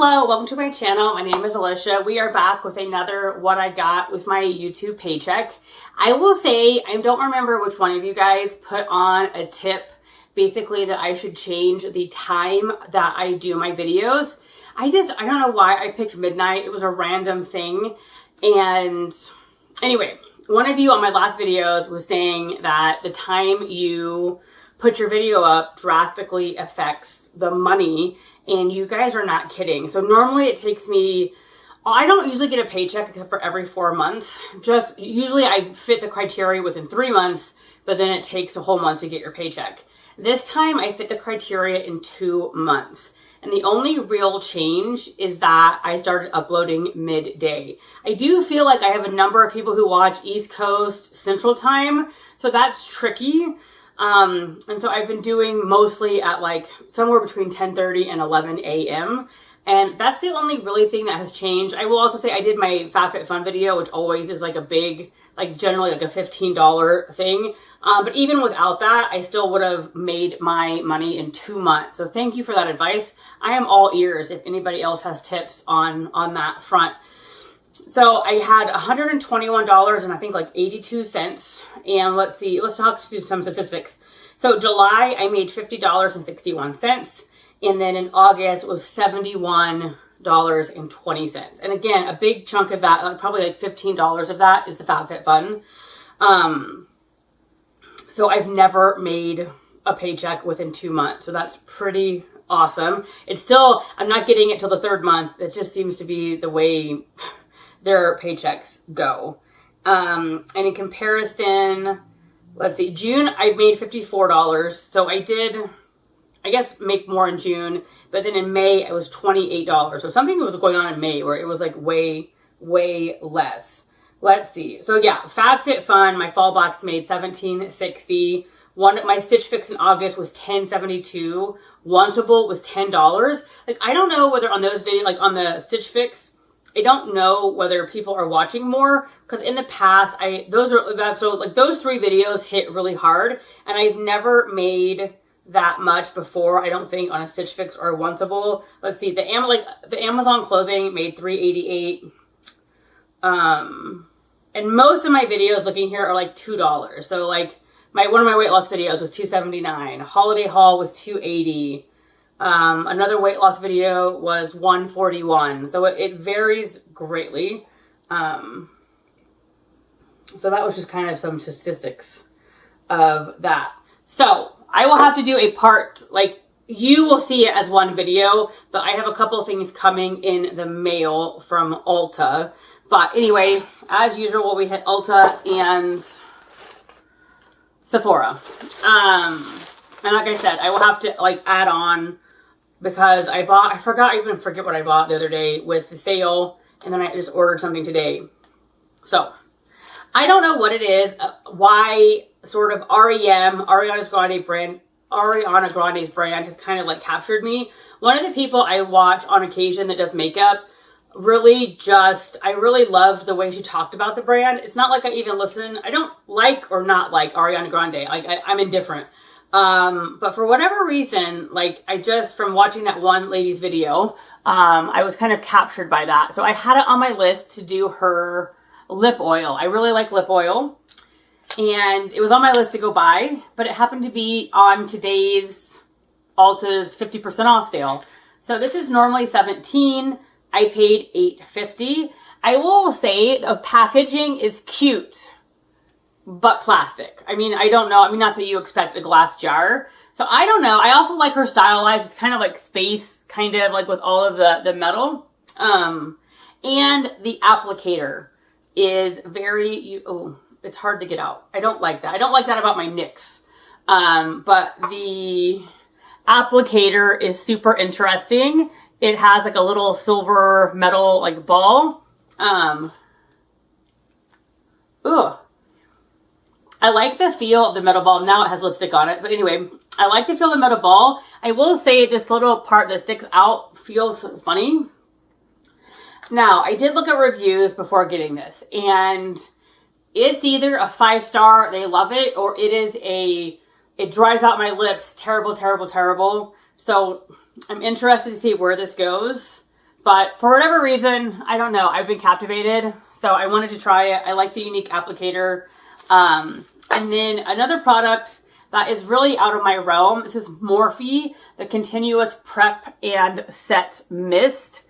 Hello, welcome to my channel. My name is Alicia. We are back with another What I Got with my YouTube paycheck. I will say, I don't remember which one of you guys put on a tip, basically that I should change the time that I do my videos. I don't know why I picked midnight. It was a random thing. And anyway, one of you on my last videos was saying that the time you put your video up drastically affects the money. And you guys are not kidding. So normally it takes me, I don't usually get a paycheck except for every 4 months. Just usually I fit the criteria within 3 months, but then it takes a whole month to get your paycheck. This time I fit the criteria in 2 months. And the only real change is that I started uploading midday. I do feel like I have a number of people who watch East Coast Central Time, so that's tricky. And so I've been doing mostly at like somewhere between 10:30 and 11 a.m. And that's the only really thing that has changed. I will also say I did my FabFitFun video, which always is like a big, like generally like a $15 thing. But even without that, I still would have made my money in 2 months. So thank you for that advice. I am all ears if anybody else has tips on that front. So I had $121 and I think like 82 cents. And let's see, let's talk to some statistics. So July, I made $50.61. And then in August, it was $71.20. And again, a big chunk of that, probably like $15 of that is the FabFitFun. So I've never made a paycheck within 2 months. So that's pretty awesome. It's still, I'm not getting it till the 3rd month. It just seems to be the way their paychecks go. And in comparison, let's see, June, I made $54. So I did, I guess, make more in June, but then in May, it was $28. So something was going on in May where it was like way, way less. Let's see. So yeah, FabFitFun, my fall box made $17.60. My Stitch Fix in August was $10.72. Wantable was $10. Like, I don't know whether on those videos, like on the Stitch Fix, I don't know whether people are watching more, because in the past, those 3 videos hit really hard, and I've never made that much before, I don't think, on a Stitch Fix or a Wantable. Let's see, the Amazon clothing made $3.88. And most of my videos looking here are like $2. So like one of my weight loss videos was $2.79. Holiday haul was $2.80. Another weight loss video was $141. So it varies greatly. So that was just kind of some statistics of that. So I will have to do a part, like you will see it as one video, but I have a couple of things coming in the mail from Ulta. But anyway, as usual, we hit Ulta and Sephora. And like I said, I will have to like add on, because I even forget what I bought the other day with the sale, and then I just ordered something today. So I don't know what it is, why sort of Ariana Grande's brand has kind of like captured me. One of the people I watch on occasion that does makeup, I really loved the way she talked about the brand. It's not like I even listen. I don't like or not like Ariana Grande. I'm indifferent. But for whatever reason, like from watching that one lady's video, I was kind of captured by that. So I had it on my list to do her lip oil. I really like lip oil, and it was on my list to go buy, but it happened to be on today's Ulta's 50% off sale. So this is normally $17. I paid $8.50. I will say the packaging is cute, but plastic. I mean, I don't know. I mean, not that you expect a glass jar. So I don't know. I also like her stylized. It's kind of like space, kind of like with all of the metal. And the applicator is it's hard to get out. I don't like that. I don't like that about my NYX. But the applicator is super interesting. It has like a little silver metal like ball. I like the feel of the metal ball. Now it has lipstick on it. But anyway, I like the feel of the metal ball. I will say this little part that sticks out feels funny. Now, I did look at reviews before getting this, and it's either a 5-star, they love it, or it dries out my lips, terrible, terrible, terrible. So I'm interested to see where this goes. But for whatever reason, I don't know, I've been captivated. So I wanted to try it. I like the unique applicator. And then another product that is really out of my realm. This is Morphe, the Continuous Prep and Set Mist.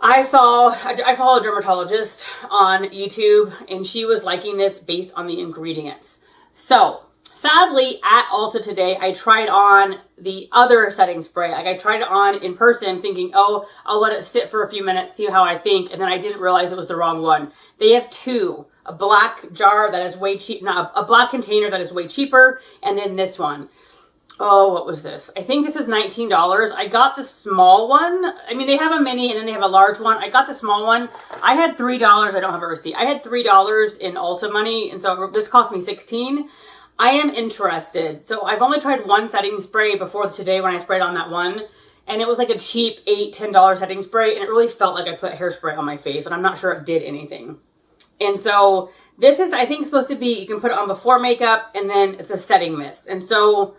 I follow a dermatologist on YouTube, and she was liking this based on the ingredients. So sadly, at Ulta today, I tried on the other setting spray. Like, I tried it on in person thinking, oh, I'll let it sit for a few minutes, see how I think. And then I didn't realize it was the wrong one. They have two, a black jar that is way cheap, not a black container that is way cheaper. And then this one. Oh, what was this? I think this is $19. I got the small one. I mean, they have a mini and then they have a large one. I got the small one. I had $3. I don't have a receipt. I had $3 in Ulta money. And so this cost me $16. I am interested. So I've only tried one setting spray before today when I sprayed on that one. And it was like a cheap $8, $10 setting spray. And it really felt like I put hairspray on my face. And I'm not sure it did anything. And so this is, I think, supposed to be, you can put it on before makeup. And then it's a setting mist. And so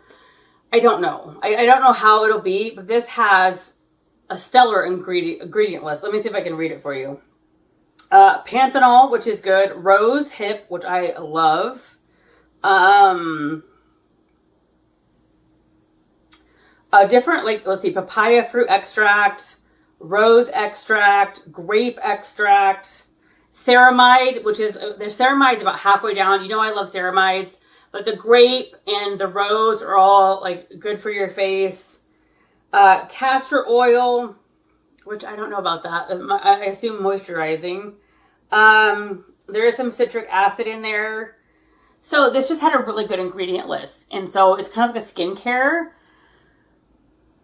I don't know. I don't know how it'll be. But this has a stellar ingredient list. Let me see if I can read it for you. Panthenol, which is good. Rose hip, which I love. Different, like, let's see, papaya fruit extract, rose extract, grape extract, ceramide, which is, there's ceramides about halfway down. You know, I love ceramides, but the grape and the rose are all like good for your face. Castor oil, which I don't know about that. I assume moisturizing. There is some citric acid in there. So this just had a really good ingredient list. And so it's kind of like a skincare.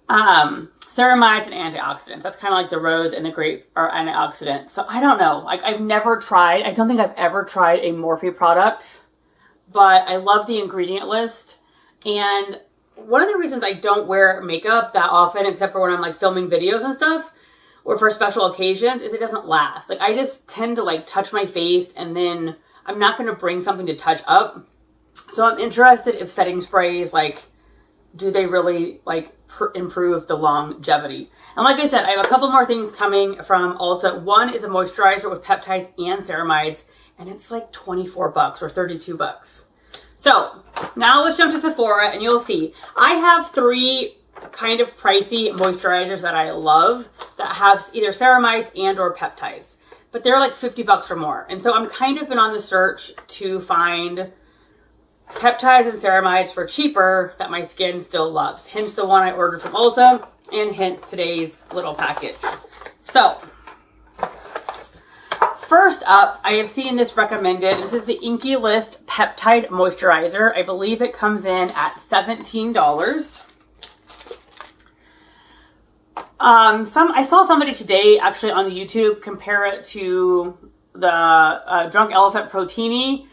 Ceramides and antioxidants. That's kind of like the rose and the grape are antioxidants. So I don't know. Like, I've never tried. I don't think I've ever tried a Morphe product. But I love the ingredient list. And one of the reasons I don't wear makeup that often, except for when I'm like filming videos and stuff, or for special occasions, is it doesn't last. Like, I just tend to like touch my face and then I'm not going to bring something to touch up. So I'm interested if setting sprays, like, do they really like improve the longevity? And like I said, I have a couple more things coming from Ulta. One is a moisturizer with peptides and ceramides, and it's like $24 or $32. So now let's jump to Sephora and you'll see. I have three kind of pricey moisturizers that I love that have either ceramides and or peptides. But they're like $50 or more. And so I'm kind of been on the search to find peptides and ceramides for cheaper that my skin still loves. Hence the one I ordered from Ulta and hence today's little package. So first up, I have seen this recommended. This is the Inky List Peptide Moisturizer. I believe it comes in at $17. I saw somebody today actually on YouTube compare it to the Drunk Elephant Protini.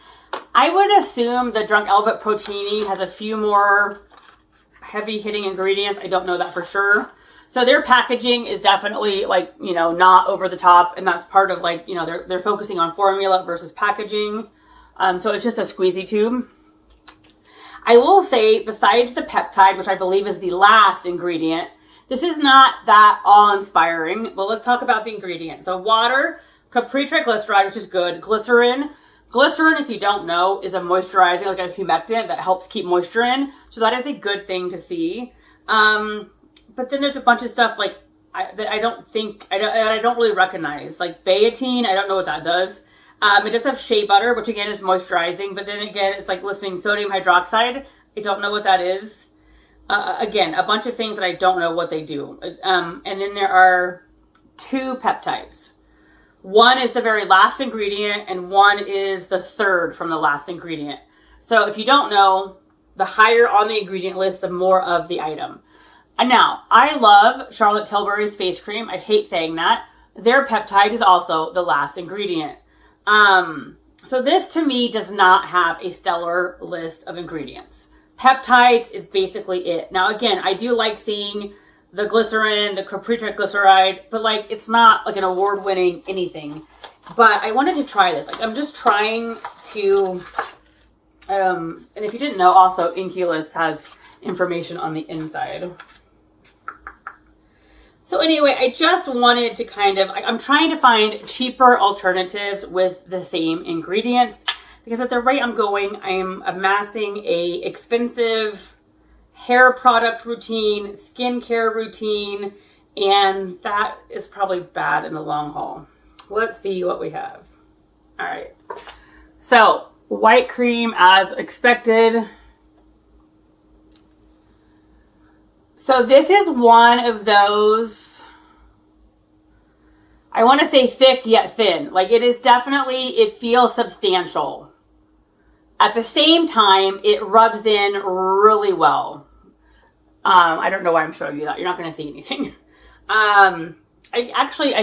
I would assume the Drunk Elephant Protini has a few more heavy hitting ingredients. I don't know that for sure. So their packaging is definitely like, you know, not over the top. And that's part of like, you know, they're focusing on formula versus packaging. So it's just a squeezy tube. I will say, besides the peptide, which I believe is the last ingredient, this is not that awe-inspiring, but let's talk about the ingredients. So water, capri triglyceride, which is good. Glycerin. Glycerin, if you don't know, is a moisturizing, like a humectant that helps keep moisture in. So that is a good thing to see. But then there's a bunch of stuff like that I don't really recognize. Like biotin, I don't know what that does. It does have shea butter, which again is moisturizing. But then again, it's like listing sodium hydroxide. I don't know what that is. Again, a bunch of things that I don't know what they do. And then there are two peptides. One is the very last ingredient and one is the third from the last ingredient. So if you don't know, the higher on the ingredient list, the more of the item. And now, I love Charlotte Tilbury's face cream. I hate saying that. Their peptide is also the last ingredient. So this to me does not have a stellar list of ingredients. Peptides is basically it. Now, again, I do like seeing the glycerin, the capri triglyceride, but like it's not like an award-winning anything. But I wanted to try this. Like I'm just trying to, and if you didn't know, also Inky List has information on the inside. So anyway, I just wanted to I'm trying to find cheaper alternatives with the same ingredients, because at the rate I'm going, I'm amassing a expensive hair product routine, skincare routine, and that is probably bad in the long haul. Let's see what we have. All right. So white cream as expected. So this is one of those, I want to say thick yet thin. Like it is definitely, it feels substantial. At the same time, it rubs in really well. I don't know why I'm showing you that. You're not going to see anything. I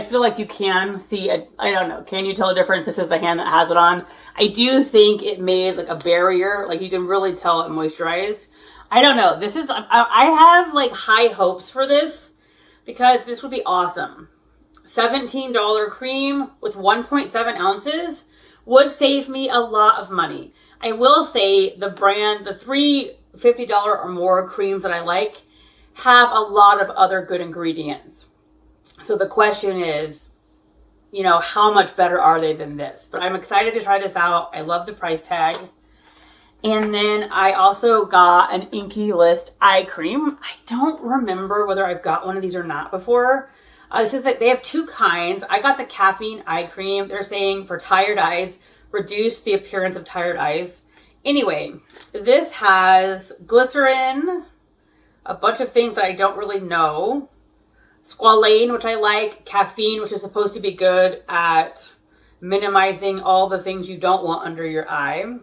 feel like you can see it. I don't know. Can you tell the difference? This is the hand that has it on. I do think it made like a barrier. Like you can really tell it moisturized. I don't know. This is, I have like high hopes for this because this would be awesome. $17 cream with 1.7 ounces would save me a lot of money. I will say the brand, the three $50 or more creams that I like have a lot of other good ingredients. So the question is, you know, how much better are they than this? But I'm excited to try this out. I love the price tag. And then I also got an Inky List eye cream. I don't remember whether I've got one of these or not before. This is that they have two kinds. I got the caffeine eye cream. They're saying for tired eyes, reduce the appearance of tired eyes. Anyway, this has glycerin, a bunch of things that I don't really know. Squalane, which I like. Caffeine, which is supposed to be good at minimizing all the things you don't want under your eye.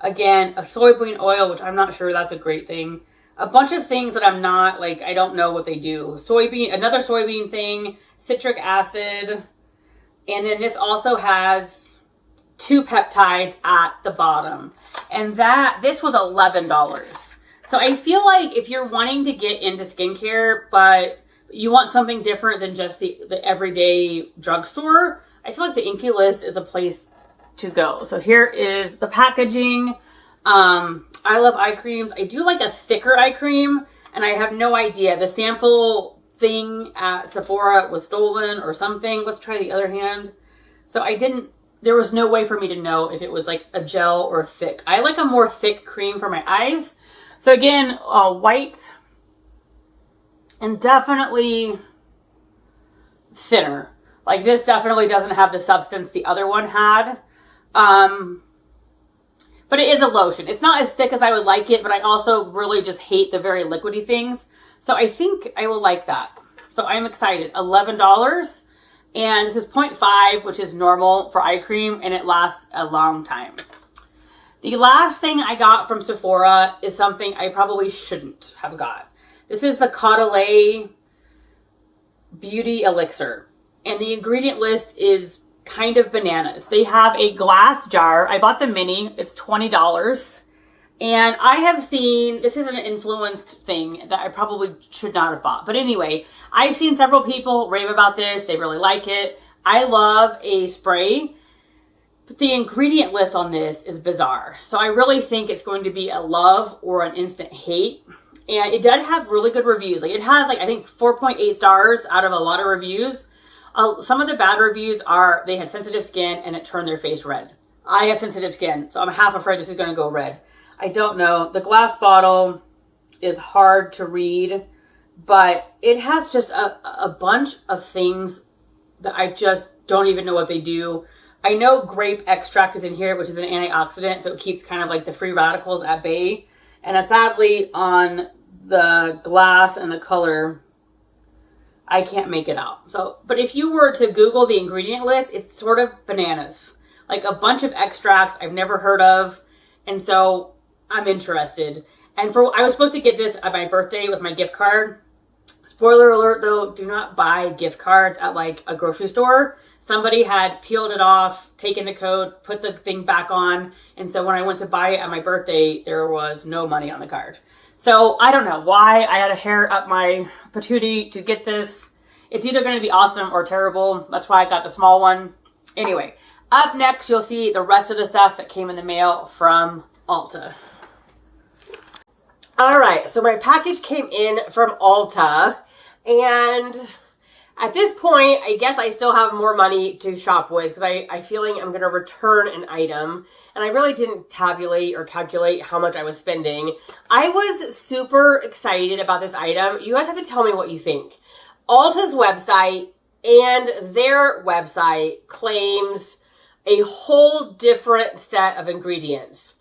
Again, a soybean oil, which I'm not sure that's a great thing. A bunch of things that I'm not, like, I don't know what they do. Soybean, another soybean thing, citric acid. And then this also has 2 peptides at the bottom. And this was $11. So I feel like if you're wanting to get into skincare, but you want something different than just the everyday drugstore, I feel like the Inky List is a place to go. So here is the packaging. I love eye creams. I do like a thicker eye cream, and I have no idea. The sample thing at Sephora was stolen or something. Let's try the other hand. So there was no way for me to know if it was like a gel or thick. I like a more thick cream for my eyes. So again, white and definitely thinner. Like this definitely doesn't have the substance the other one had. But it is a lotion. It's not as thick as I would like it, but I also really just hate the very liquidy things. So I think I will like that. So I'm excited. $11. And this is 0.5, which is normal for eye cream, and it lasts a long time. The last thing I got from Sephora is something I probably shouldn't have got. This is the Caudalie Beauty Elixir. And the ingredient list is kind of bananas. They have a glass jar. I bought the mini. It's $20. And I have seen, this is an influenced thing that I probably should not have bought. But anyway, I've seen several people rave about this. They really like it. I love a spray. But the ingredient list on this is bizarre. So I really think it's going to be a love or an instant hate. And it does have really good reviews. Like it has I think 4.8 stars out of a lot of reviews. Some of the bad reviews are they had sensitive skin and it turned their face red. I have sensitive skin, so I'm half afraid this is going to go red. I don't know. The glass bottle is hard to read, but it has just a bunch of things that I just don't even know what they do. I know grape extract is in here, which is an antioxidant, so it keeps kind of like the free radicals at bay. And sadly, on the glass and the color, I can't make it out. So, but if you were to Google the ingredient list, it's sort of bananas. Like a bunch of extracts I've never heard of. And so I'm interested. And I was supposed to get this at my birthday with my gift card. Spoiler alert though, do not buy gift cards at like a grocery store. Somebody had peeled it off, taken the code, put the thing back on. And so when I went to buy it at my birthday, there was no money on the card. So I don't know why I had a hair up my patootie to get this. It's either going to be awesome or terrible. That's why I got the small one. Anyway, up next, you'll see the rest of the stuff that came in the mail from Ulta. All right, so my package came in from Ulta, And at this point, I guess I still have more money to shop with because I'm feeling I'm going to return an item. And I really didn't tabulate or calculate how much I was spending. I was super excited about this item. You guys have to tell me what you think. Ulta's website and their website claims a whole different set of ingredients.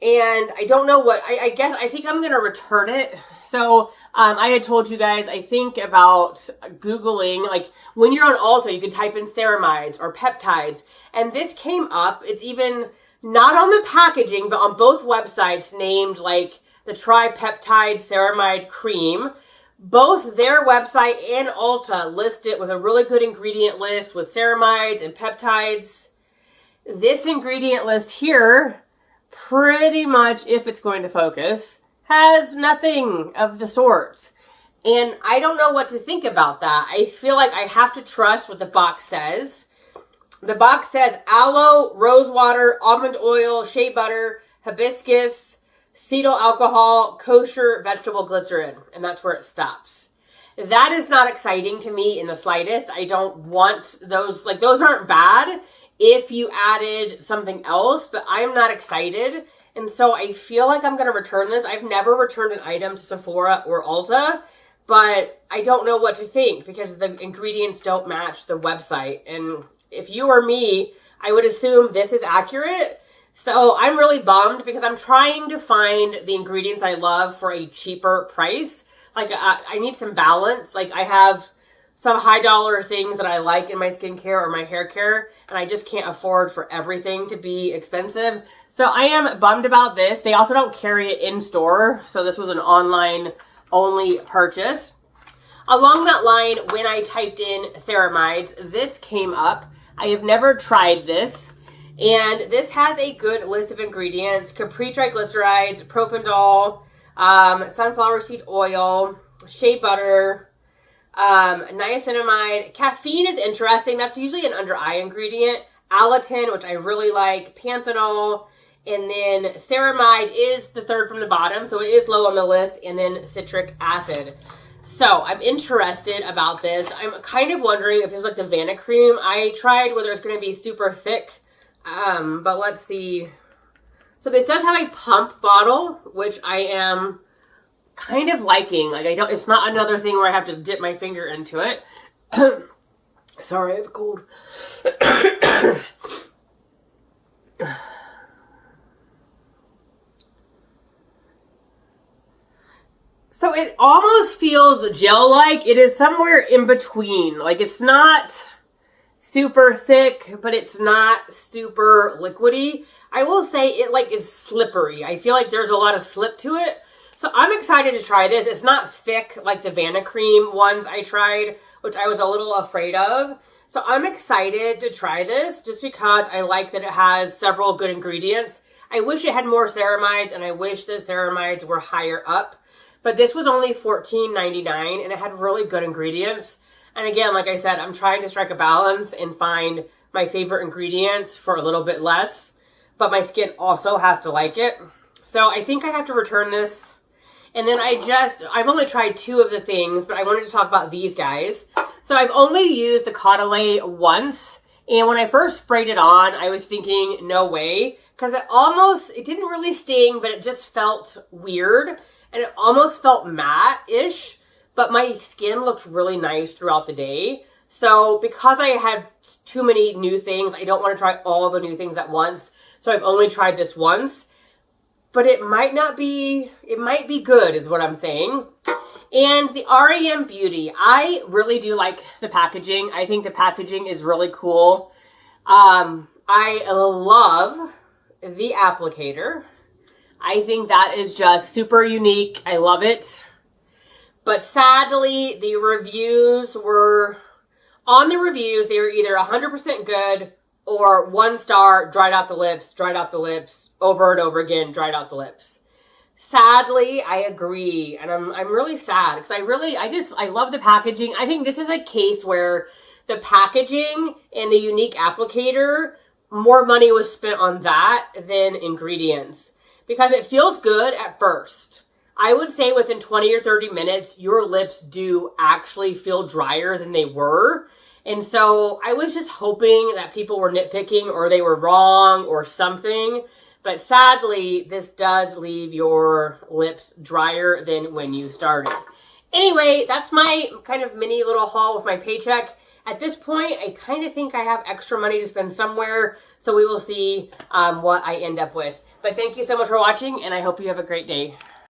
And I don't know what, I think I'm going to return it. So I had told you guys, I think about Googling, like when you're on Ulta, you can type in ceramides or peptides. And this came up. It's even not on the packaging, but on both websites named like the tripeptide ceramide cream. Both their website and Ulta list it with a really good ingredient list with ceramides and peptides. This ingredient list here, pretty much, if it's going to focus, has nothing of the sorts. And I don't know what to think about that. I feel like I have to trust what the box says. The box says aloe, rose water, almond oil, shea butter, hibiscus, cetyl alcohol, kosher vegetable glycerin. And that's where it stops. That is not exciting to me in the slightest. I don't want those, like those aren't bad if you added something else, but I'm not excited. And so I feel like I'm going to return this. I've never returned an item to Sephora or Ulta, but I don't know what to think because the ingredients don't match the website. And if you or me, I would assume this is accurate. So I'm really bummed because I'm trying to find the ingredients I love for a cheaper price. Like I need some balance. Like I have some high dollar things that I like in my skincare or my hair care, and I just can't afford for everything to be expensive. So I am bummed about this. They also don't carry it in store, so this was an online only purchase. Along that line, when I typed in ceramides, this came up. I have never tried this, and this has a good list of ingredients: capri triglycerides, propendol, sunflower seed oil, shea butter, niacinamide. Caffeine is interesting. That's usually an under eye ingredient. Alatin, which I really like. Panthenol. And then ceramide is the third from the bottom. So it is low on the list. And then citric acid. So I'm interested about this. I'm kind of wondering if it's like the Vanna cream. I tried whether it's going to be super thick. But let's see. So this does have a pump bottle, which I am kind of liking. Like it's not another thing where I have to dip my finger into it. Sorry, I have a cold. So it almost feels gel-like. It is somewhere in between. Like it's not super thick, but it's not super liquidy. I will say it like is slippery. I feel like there's a lot of slip to it. So I'm excited to try this. It's not thick like the Vanna cream ones I tried, which I was a little afraid of. So I'm excited to try this just because I like that it has several good ingredients. I wish it had more ceramides, and I wish the ceramides were higher up. But this was only $14.99, and it had really good ingredients. And again, like I said, I'm trying to strike a balance and find my favorite ingredients for a little bit less. But my skin also has to like it. So I think I have to return this. And then I've only tried two of the things, but I wanted to talk about these guys. So I've only used the Caudalie once. And when I first sprayed it on, I was thinking, no way. Because it didn't really sting, but it just felt weird. And it almost felt matte-ish. But my skin looked really nice throughout the day. So because I had too many new things, I don't want to try all the new things at once. So I've only tried this once. But it might be good is what I'm saying. And the REM Beauty, I really do like the packaging. I think the packaging is really cool. I love the applicator. I think that is just super unique. I love it. But sadly, the reviews were, on the reviews, they were either 100% good or 1 star, dried out the lips, over and over again, dried out the lips. Sadly, I agree. And I'm really sad because I love the packaging. I think this is a case where the packaging and the unique applicator, more money was spent on that than ingredients. Because it feels good at first. I would say within 20 or 30 minutes, your lips do actually feel drier than they were. And so I was just hoping that people were nitpicking or they were wrong or something. But sadly, this does leave your lips drier than when you started. Anyway, that's my kind of mini little haul with my Paycheck. At this point, I kind of think I have extra money to spend somewhere. So we will see what I end up with. But thank you so much for watching, and I hope you have a great day.